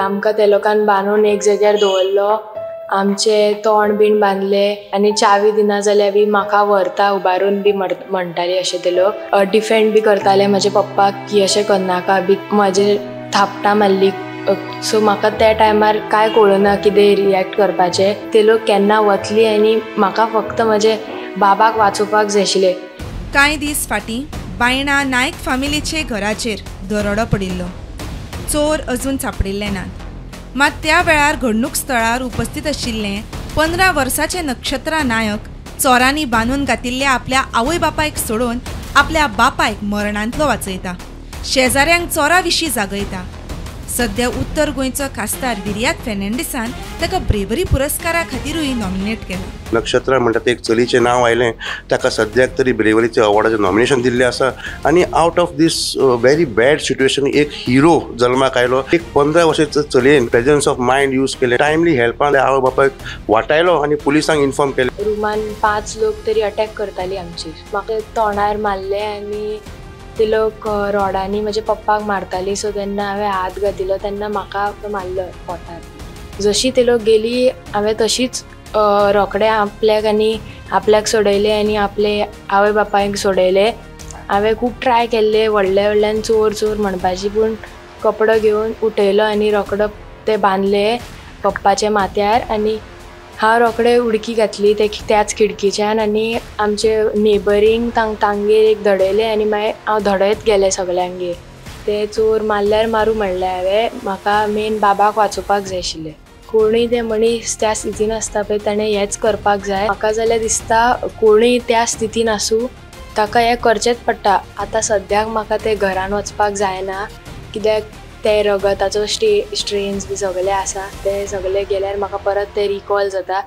आमकां ते लोकान बांदून एक जाग्यार दवरलो, आमचे तोंड बीन बांदले आनी चावी दिना जाल्यार बी म्हाका व्हरता उबारून बी म्हणटाली अशे ते लोक डिफेंड बी करताले म्हजे पप्पाक की अशें करनाका बी म्हजे थापटां मारली. सो म्हाका त्या टायमार कांय कळुना कितें रिएक्ट करपाचें. ते लोक केन्ना वतली आनी म्हाका फक्त म्हजे बाबाक वाचोवपाक जाय आशिल्लें. कांय दीस फाटीं बायणा नायक फामिलीचे घराचेर दरोडो पडिल्लो. चोर अजून सापडिल्ले नात. मात त्या वेळार घडणूक स्थळार उपस्थित आशिल्ले 15 वर्साचे नक्षत्रा नायक चोरांनी बांदून घातिल्ल्या आपल्या आवय बापायक सोडून आपल्या बापायक मरणांतलो वाचयता. शेजाऱ्यांक चोरा विशीं जागयता. सध्या उत्तर गोंयचो खासदार विर्याद फेर्नांडीसान ताका ब्रेवरी पुरस्कारा खातीरूय नॉमिनेट केला. नक्षत्रा म्हणटा ते एक चलीचें नांव आयलें, ताका सद्याक तरी ब्रेवरीचे अवॉर्डाचें नॉमिनेशन दिल्लें आसा. आनी out of this very bad situation एक हिरो जल्माक आयलो. एक 15 वर्साच्या चलयेन प्रेजन्स ऑफ मायंड यूज केलें, टायमली हेल्पान आवय बापायक वाटायलो आनी पुलिसांक इन्फॉर्म केलें. रुमान 5 लोक तरी अटॅक करताली आमचेर. म्हाका तोंडार मारले आनी ते लोक रॉडांनी म्हजे पप्पाक मारताली. सो तेन्ना हांवें हात घातिलो तेन्ना म्हाका मारलो पोटार. जशी ते लोक गेली हांवें तशीच रोखडें आपल्याक सोडयलें आनी आपले आवय बापायक सोडयलें. हांवें खूब ट्राय केल्लें व्हडल्यान चोर चोर म्हणपाची, पूण कपडो घेवन उठयलो आनी रोखडो ते बांदले पप्पाच्या माथ्यार आनी हांव रोखडें उडकी घातली त्याच खिडकीच्यान आनी आमचे नेबरींग तांगेर एक धडयलें आनी मागीर हांव धडयत गेलें सगल्यांगेर. ते चोर मारल्यार मारूं म्हणलें हांवें. म्हाका मेन बाबाक वाचोवपाक जाय आशिल्लें. कोणूय ते मनीस त्या स्थितीन आसता पळय ताणें हेंच करपाक जाय. म्हाका जाल्यार दिसता कोणूय त्या स्थितीन आसूं ताका हें करचेंच पडटा. आतां सद्याक म्हाका ते घरान वचपाक जायना कित्याक ते रगताचो स्ट्रेन्स बी सगळे आसा. ते सगळे गेल्यार म्हाका परत ते रिकॉल जाता.